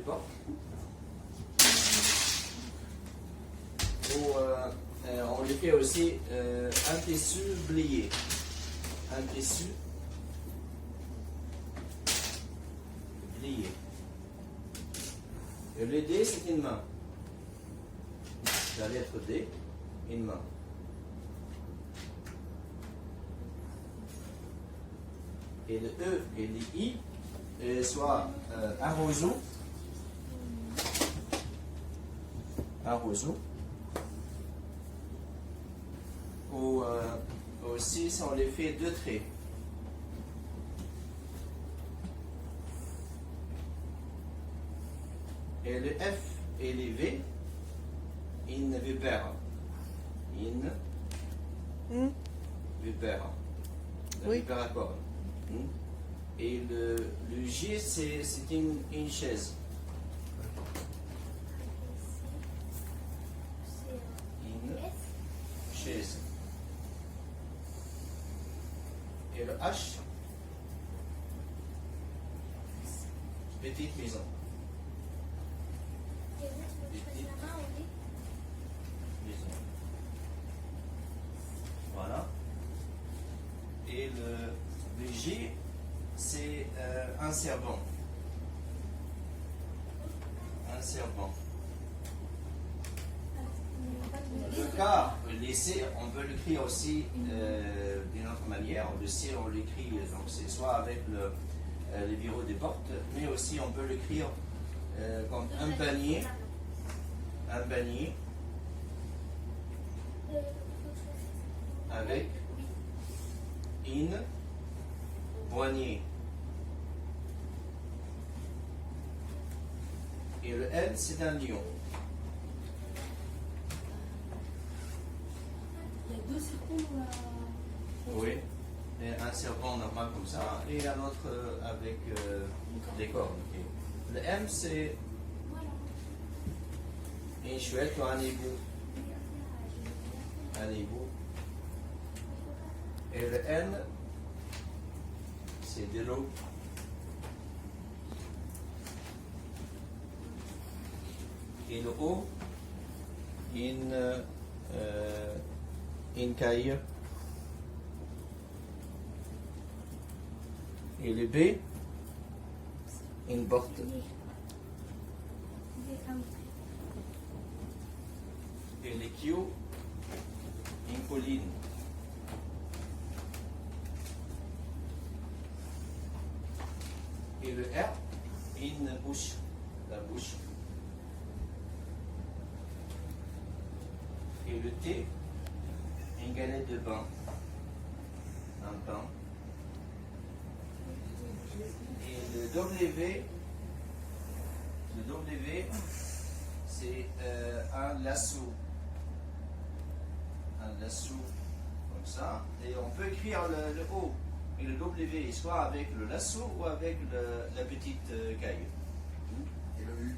portes. Ou on lui fait aussi un tissu plié. Un tissu plié. Et le D, c'est une main. La lettre D, une main. Et le E et le I, soit un roseau, ou aussi on les fait deux traits. Et le F et les V, in vipère. In vipère. Oui. Vipère. Et le G, c'est une chaise. Une chaise. Et le H, petite maison. Voilà. Et le G, c'est un serpent. Un serpent. Le K, les C, on peut l'écrire aussi d'une autre manière. Le C, on l'écrit, donc c'est soit avec les bureaux des portes, mais aussi on peut l'écrire comme un panier. Un panier. Avec une poignée. Et le L, c'est un lion. Il y a deux serpents dans la... Oui. Et un serpent normal comme ça, et un autre avec des cornes. Et le M, c'est une chouette ou un hibou. Un hibou. Et le N, c'est de l'eau. Et le O, une caille. Et le B, une porte. Et le Q, une colline. Et le R, une bouche. La bouche. Et le T, une galette de pain. Un pain. Et le W, c'est un lasso. Un lasso comme ça. Et on peut écrire le O et le W soit avec le lasso ou avec la petite caille. Et le U.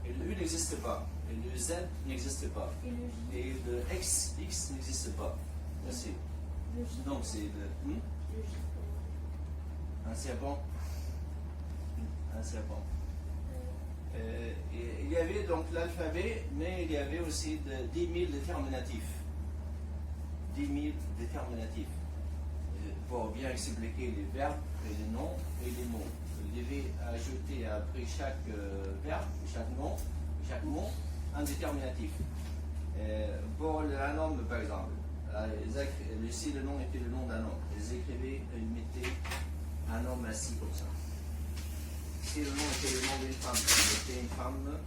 Et le U n'existe pas. Et le Z n'existe pas. Et le J. Et le X n'existe pas. Merci. Le J. Donc c'est le Le J. un serpent. Un serpent. Et il y avait donc l'alphabet, mais il y avait aussi 10 000 déterminatifs. 10 000 déterminatifs. Pour bien expliquer les verbes et les noms et les mots. Vous devez ajouter après chaque verbe, chaque mot, un déterminatif. Pour un homme, par exemple, si le nom était le nom d'un homme, ils écrivaient, ils mettaient un homme assis comme ça. Si le nom était le nom d'une femme, ils mettaient une femme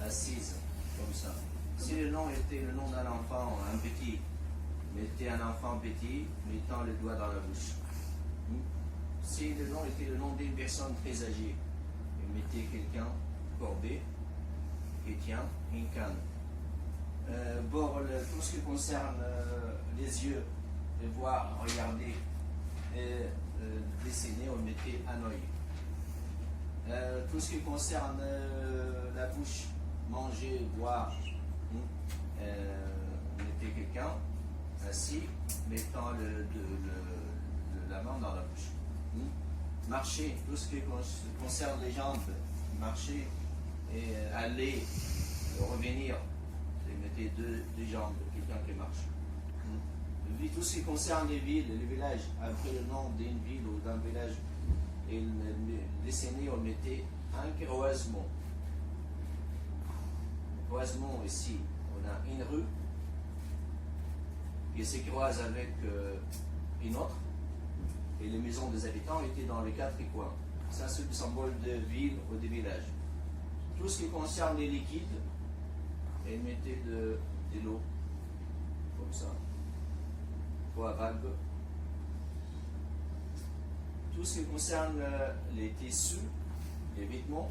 assise comme ça. Si le nom était le nom d'un enfant, un petit, mettez un enfant petit, mettant le doigt dans la bouche. Si le nom était le nom d'une personne très âgée, mettez quelqu'un courbé qui tient une canne. Pour tout ce qui concerne les yeux, de voir, regarder, dessiner, on mettait un œil. Tout ce qui concerne la bouche, manger, boire, mettez quelqu'un assis, mettant la main dans la bouche. Marcher, tout ce qui concerne les jambes, marcher, et aller, revenir, et mettez deux jambes, quelqu'un qui marche. Puis tout ce qui concerne les villes, les villages, après le nom d'une ville ou d'un village, et dessinez, on mettait un croisement. Le croisement ici, on a une rue qui se croise avec une autre, et les maisons des habitants étaient dans les quatre coins. Ça, c'est le symbole de ville ou de village. Tout ce qui concerne les liquides, ils mettaient de l'eau, comme ça, trois vagues. Tout ce qui concerne les tissus, les vêtements,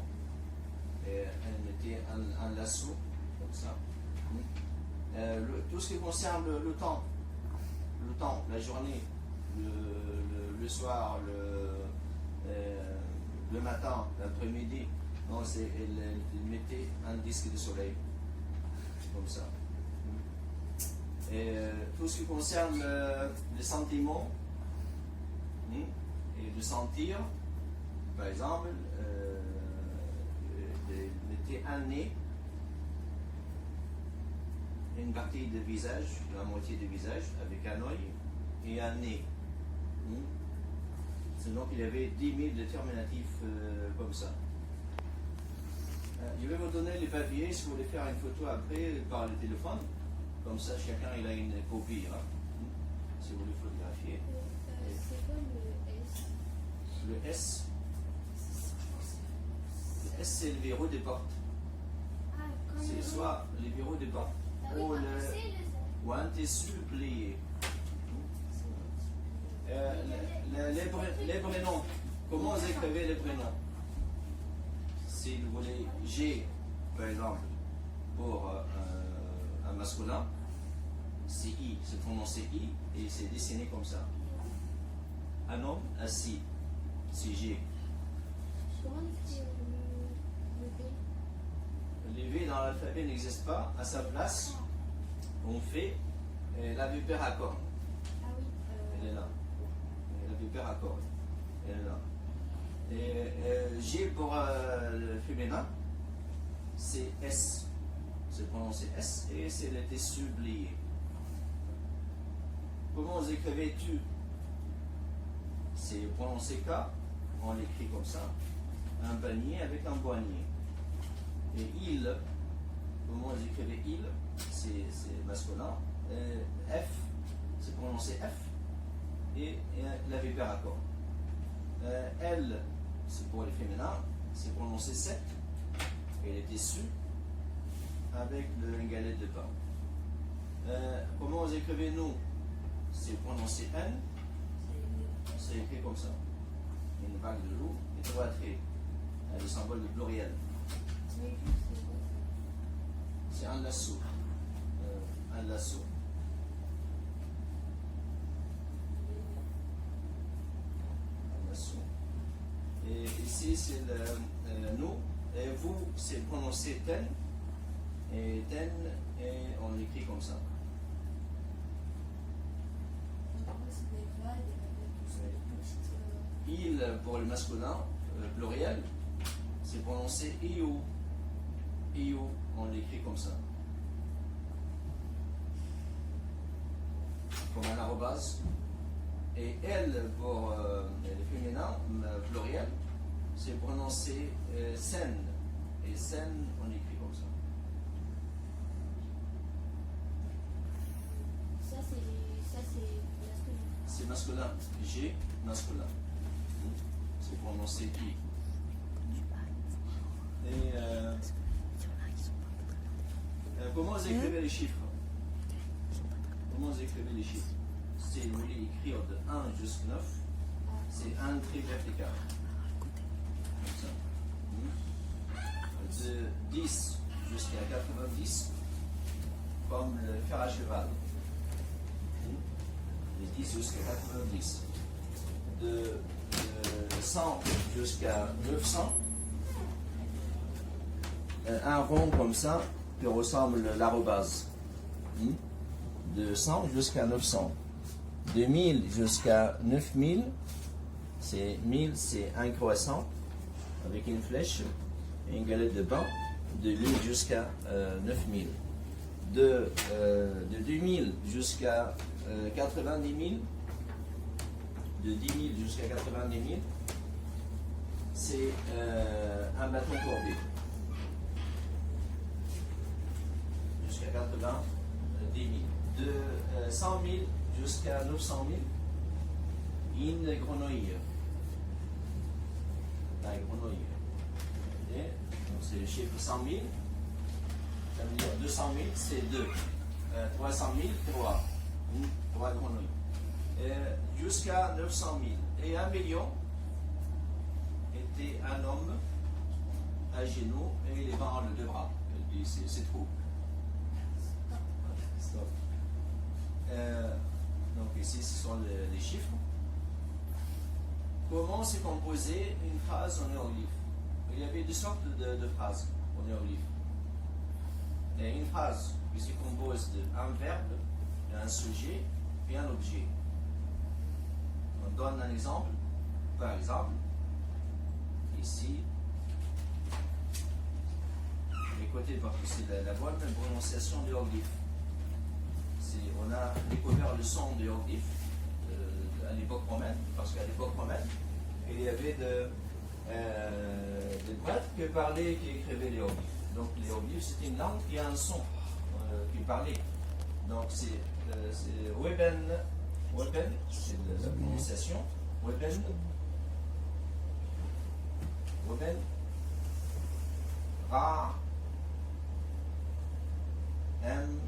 elle mettait un lasso, comme ça. Tout ce qui concerne le temps, la journée, le soir, le matin, l'après-midi, non, elle mettait un disque de soleil, comme ça. Et tout ce qui concerne les sentiments, et de sentir, par exemple, mettait un nez, une partie du visage, la moitié du visage, avec un œil et un nez. Sinon, il y avait 10 000 déterminatifs comme ça. Je vais vous donner les papiers si vous voulez faire une photo après par le téléphone. Comme ça, chacun il a une copie. Hein. Si vous voulez photographier. C'est comme le S. Le S. Le S, c'est le verrou des portes. Ah, quand C'est soit les verrous des portes ou un tissu plié. Les prénoms. Comment vous écrivez les prénoms? Si vous voulez G, par exemple, pour un masculin, c'est I, c'est prononcé I et c'est dessiné comme ça. Un homme assis, c'est G. Comment c'est le V? Les V dans l'alphabet n'existent pas. À sa place, on fait la vipère à cornes. Ah oui. Elle est là. La vipère à cornes. Elle est là. Et G pour le féminin, c'est S. C'est prononcé S et c'est le tissu plié. Comment vous écrivez tu? C'est prononcé K, on l'écrit comme ça. Un panier avec un poignet. Et il, comment vous écrivez il? C'est masculin. F, c'est prononcé F. Et la vipère à cornes. L, c'est pour les féminins, c'est prononcé 7 et elle est déçue avec une galette de pain. Comment vous écrivez nous? C'est prononcé N, c'est écrit comme ça. Une vague de loup et trois traits. Le symbole de pluriel. C'est un lasso. Un lasso. Et ici, c'est le nous. Et vous, c'est prononcé ten. Et ten, et on l'écrit comme ça. Il, pour le masculin, pluriel, c'est prononcé iou. Iou, on l'écrit comme ça. Comme un arrobase. Et elle, pour le féminin, pluriel, c'est prononcé sen. Et sen, on écrit comme ça. Ça, c'est masculin. C'est masculin. G, masculin. C'est prononcé I. Et comment vous écrivez les chiffres? Comment vous écrivez les chiffres? Si vous voulez écrire de 1 jusqu'à 9, c'est un trait vertical. Comme ça. De 10 jusqu'à 90, comme le fer à cheval. De 10 jusqu'à 90. De 100 jusqu'à 900. Un rond comme ça qui ressemble à l'arrobase. De 100 jusqu'à 900. De 1000 jusqu'à 9000, c'est 1000, c'est un croissant avec une flèche. une galette de pain de 1000 jusqu'à 9000. De 2000 jusqu'à 90 000, de 10 000 jusqu'à 90 000, c'est un bâton courbé. Jusqu'à 90 000. De 100 000 jusqu'à 900 000, une grenouille. La grenouille. Ok? Donc c'est le chiffre 100 000. Ça veut dire 200 000, c'est 2. 300 000, 3. 3 grenouilles. Jusqu'à 900 000. Et 1 million était un homme à genoux et les mains en deux bras. Il dit c'est trop. Stop. Donc ici, ce sont les chiffres. Comment s'est composée une phrase en hiéroglyphe? Il y avait deux sortes de phrases en hiéroglyphe. Il y a une phrase qui se compose d'un verbe, d'un sujet et un objet. On donne un exemple. Par exemple, ici, écoutez parce que c'est la bonne prononciation du hiéroglyphe. On a découvert le son du hiéroglyphe à l'époque romaine, parce qu'à l'époque romaine, il y avait des prêtres qui parlaient, qui écrivaient les hiéroglyphes. Donc les hiéroglyphes, c'est une langue qui a un son qui parlait. Donc c'est Weben, c'est la prononciation. Weben, Ra, M,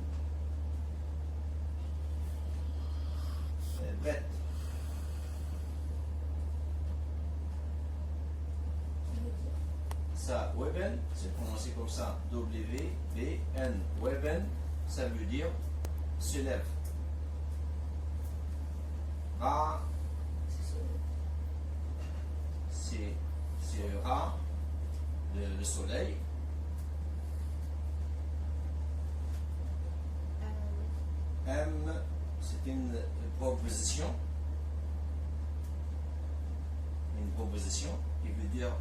Bet. Ça, Weben, c'est prononcé comme ça, W-B-N. Weben, ça veut dire se lève. Ra, c'est Ra, le soleil. M, c'est une proposition. Une proposition qui veut dire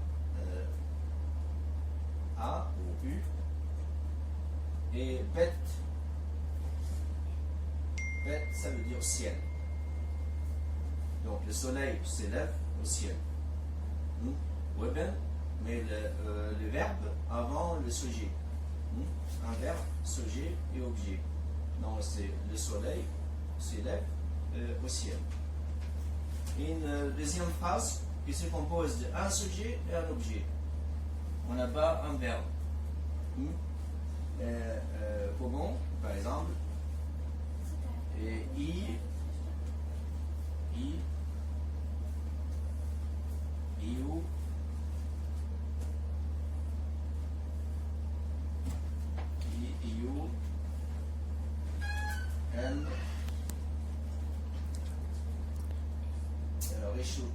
A ou U. Et Bet, ça veut dire ciel. Donc le soleil s'élève au ciel. Weben, mais le verbe avant le sujet. Un verbe, sujet et objet. Donc c'est le soleil s'élève au ciel. Une deuxième phrase qui se compose d'un sujet et un objet. On n'a pas un verbe. Comment, par exemple, et iu, N, alors échoue.